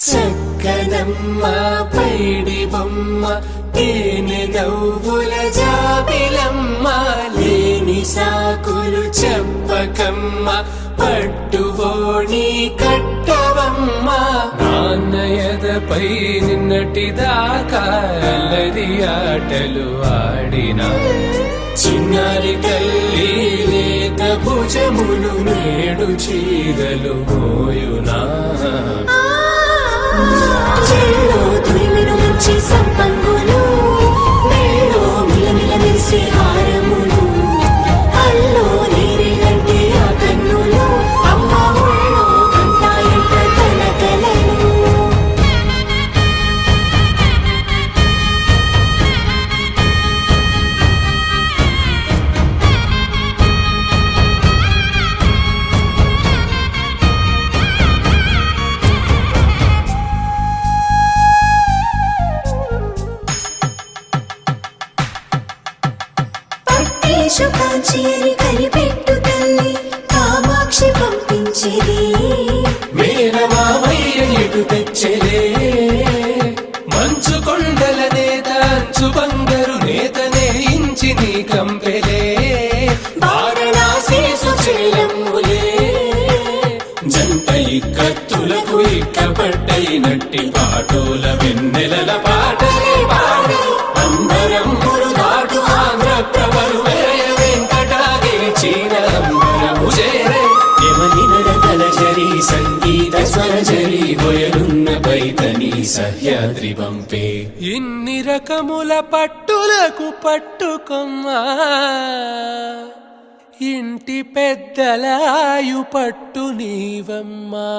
చక్కనమ్మ పైడి బొమ్మ తేనె నవ్వుల జాబిలమ్మ లేని సాకులు చెప్పకమ్మ పట్టువోణి కట్టవమ్మ నాన్నయదపై నిన్నటిదాకా అల్లరి ఆటలు ఆడినా చిన్నారి తల్లి లేత భుజములు నేడు చీరలు మోయునా మంచి సంపంగులు మెళ్ళో మిలమిల మెరిసే హారములు అల్లో నీరేలంటే ఆ కన్నులు అమ్మ ఒళ్ళో కంటాయంట తన కలలు కాంచేరి కనిపెట్టు తల్లి కామాక్షి పంపించేది మేనమామయ్య ఎటు తెచ్చలే మంచు కొండల నేత అంచు బంగారు నేతనే ఇంచి నీ కంపెలే వారణాసి సుచేలమ్ములే జంట ఇక్కత్తులకు ఇక్కపట్టయినట్టి పాటోల వెన్నెలల పాటలే పాడే అందరం దాటు ఆంధ్ర ప్రభలు సంగీత స్వరజరి బొయలున్న పైతని సహ్యాద్రి పంపే ఇన్ని రకముల పట్టులకు పట్టుకొమ్మా ఇంటి పెద్దలాయు పట్టు నీవమ్మా